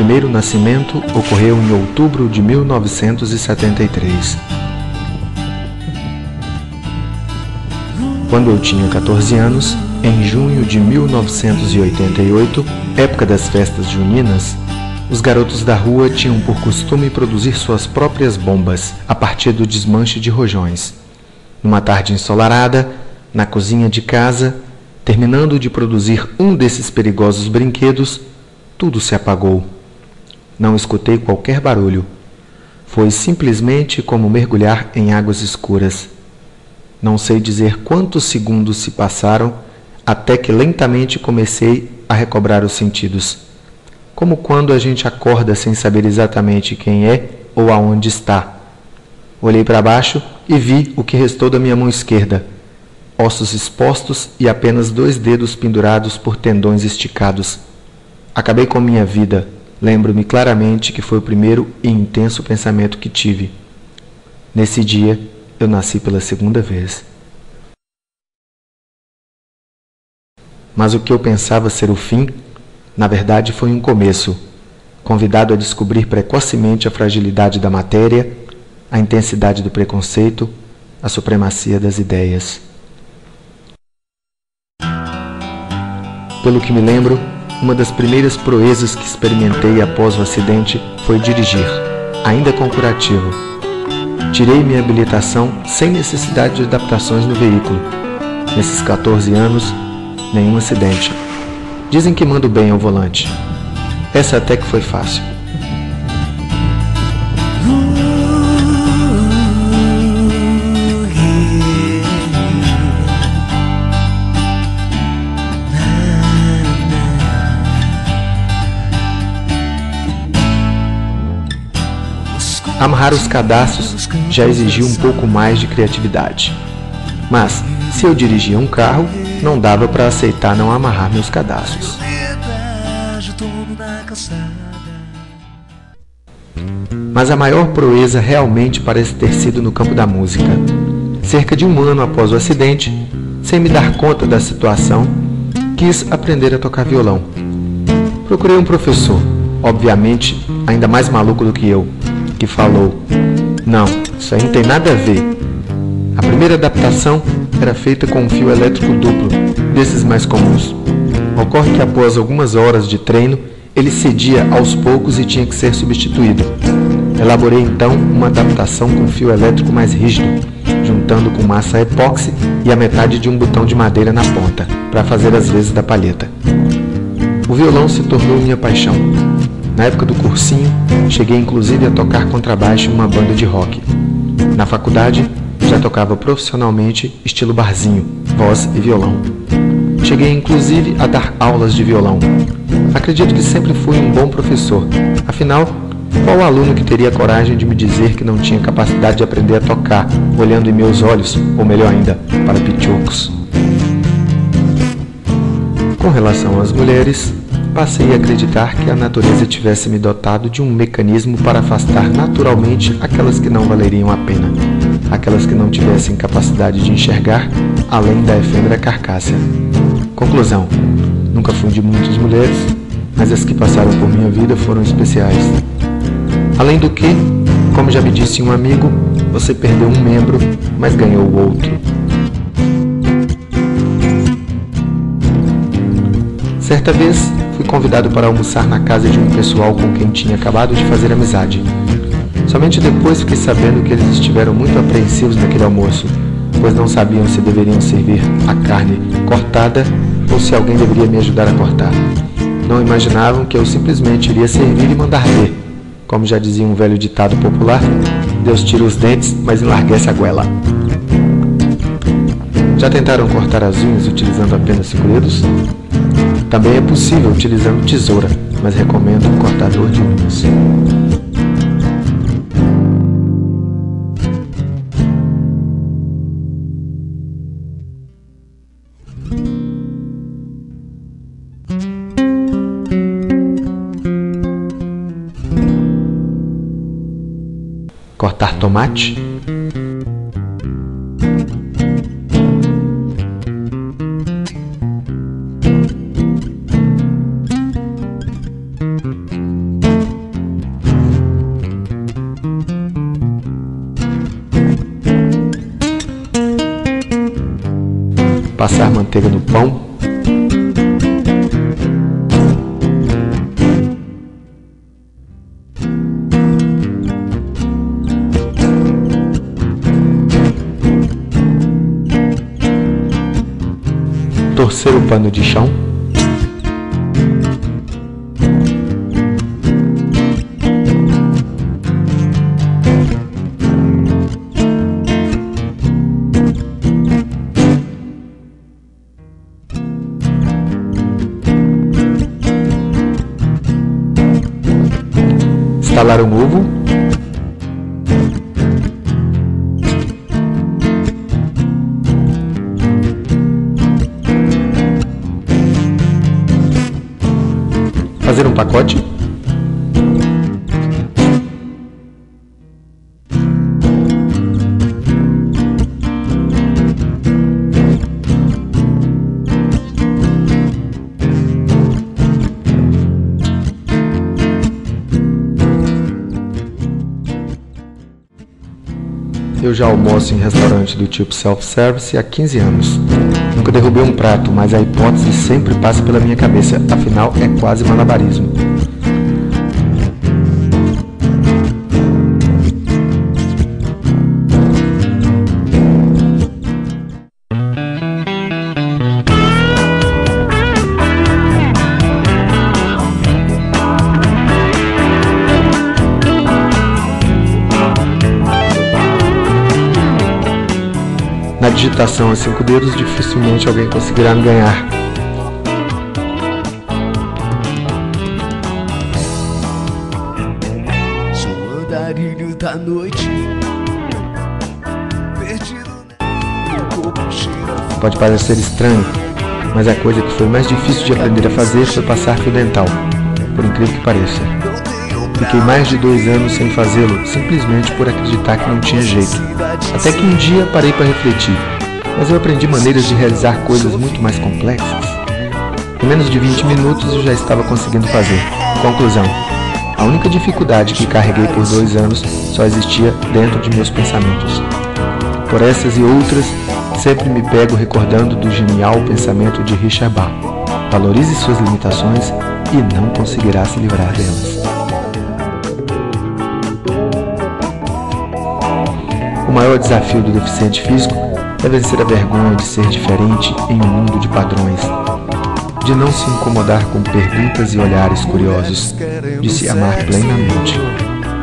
primeiro nascimento ocorreu em outubro de 1973. Quando eu tinha 14 anos, em junho de 1988, época das festas juninas, os garotos da rua tinham por costume produzir suas próprias bombas a partir do desmanche de rojões. Numa tarde ensolarada, na cozinha de casa, terminando de produzir um desses perigosos brinquedos, tudo se apagou. Não escutei qualquer barulho. Foi simplesmente como mergulhar em águas escuras. Não sei dizer quantos segundos se passaram até que lentamente comecei a recobrar os sentidos. Como quando a gente acorda sem saber exatamente quem é ou aonde está. Olhei para baixo e vi o que restou da minha mão esquerda. Ossos expostos e apenas 2 dedos pendurados por tendões esticados. Acabei com minha vida. Lembro-me claramente que foi o primeiro e intenso pensamento que tive. Nesse dia, eu nasci pela segunda vez. Mas o que eu pensava ser o fim, na verdade foi um começo, convidado a descobrir precocemente a fragilidade da matéria, a intensidade do preconceito, a supremacia das ideias. Pelo que me lembro, uma das primeiras proezas que experimentei após o acidente foi dirigir, ainda com curativo. Tirei minha habilitação sem necessidade de adaptações no veículo. Nesses 14 anos, nenhum acidente. Dizem que mando bem ao volante. Essa até que foi fácil. Amarrar os cadastros já exigia um pouco mais de criatividade. Mas, se eu dirigia um carro, não dava para aceitar não amarrar meus cadastros. Mas a maior proeza realmente parece ter sido no campo da música. Cerca de 1 ano após o acidente, sem me dar conta da situação, quis aprender a tocar violão. Procurei um professor, obviamente ainda mais maluco do que eu, que falou: "Não, isso aí não tem nada a ver." A primeira adaptação era feita com um fio elétrico duplo, desses mais comuns. Ocorre que após algumas horas de treino, ele cedia aos poucos e tinha que ser substituído. Elaborei então uma adaptação com fio elétrico mais rígido, juntando com massa epóxi e a metade de um botão de madeira na ponta, para fazer as vezes da palheta. O violão se tornou minha paixão. Na época do cursinho, cheguei inclusive a tocar contrabaixo em uma banda de rock. Na faculdade, já tocava profissionalmente estilo barzinho, voz e violão. Cheguei inclusive a dar aulas de violão. Acredito que sempre fui um bom professor. Afinal, qual aluno que teria coragem de me dizer que não tinha capacidade de aprender a tocar, olhando em meus olhos, ou melhor ainda, para pichocos? Com relação às mulheres, passei a acreditar que a natureza tivesse me dotado de um mecanismo para afastar naturalmente aquelas que não valeriam a pena, aquelas que não tivessem capacidade de enxergar além da efêmera carcaça. Conclusão: nunca fui de muitas mulheres, mas as que passaram por minha vida foram especiais. Além do que, como já me disse um amigo, você perdeu um membro, mas ganhou o outro. Certa vez, fui convidado para almoçar na casa de um pessoal com quem tinha acabado de fazer amizade. Somente depois fiquei sabendo que eles estiveram muito apreensivos naquele almoço, pois não sabiam se deveriam servir a carne cortada ou se alguém deveria me ajudar a cortar. Não imaginavam que eu simplesmente iria servir e mandar ver. Como já dizia um velho ditado popular, Deus tira os dentes, mas enlarguece a goela. Já tentaram cortar as unhas utilizando apenas 5 dedos? Também é possível utilizando tesoura, mas recomendo um cortador de unhas. Cortar tomate? passar manteiga no pão, torcer o pano de chão, estalar um ovo, fazer um pacote, eu já almoço em restaurante do tipo self-service há 15 anos. Nunca derrubei um prato, mas a hipótese sempre passa pela minha cabeça, afinal é quase malabarismo. Na digitação a 5 dedos, dificilmente alguém conseguirá me ganhar. Sou o andarilho da noite, perdido no corpo cheiro. Pode parecer estranho, mas a coisa que foi mais difícil de aprender a fazer foi passar fio dental, por incrível que pareça. Fiquei mais de 2 anos sem fazê-lo, simplesmente por acreditar que não tinha jeito. Até que um dia parei para refletir, mas eu aprendi maneiras de realizar coisas muito mais complexas. Em menos de 20 minutos eu já estava conseguindo fazer. Conclusão: a única dificuldade que carreguei por 2 anos só existia dentro de meus pensamentos. Por essas e outras, sempre me pego recordando do genial pensamento de Richard Bach: valorize suas limitações e não conseguirá se livrar delas. O maior desafio do deficiente físico é vencer a vergonha de ser diferente em um mundo de padrões, de não se incomodar com perguntas e olhares curiosos, de se amar plenamente.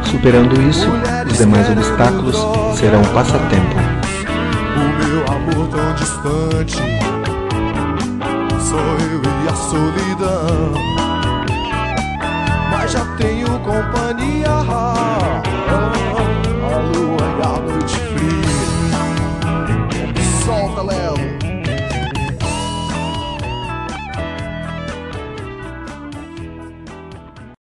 Superando isso, os demais obstáculos serão passatempo. O meu amor tão distante, só eu e a solidão, mas já tenho companhia. A lua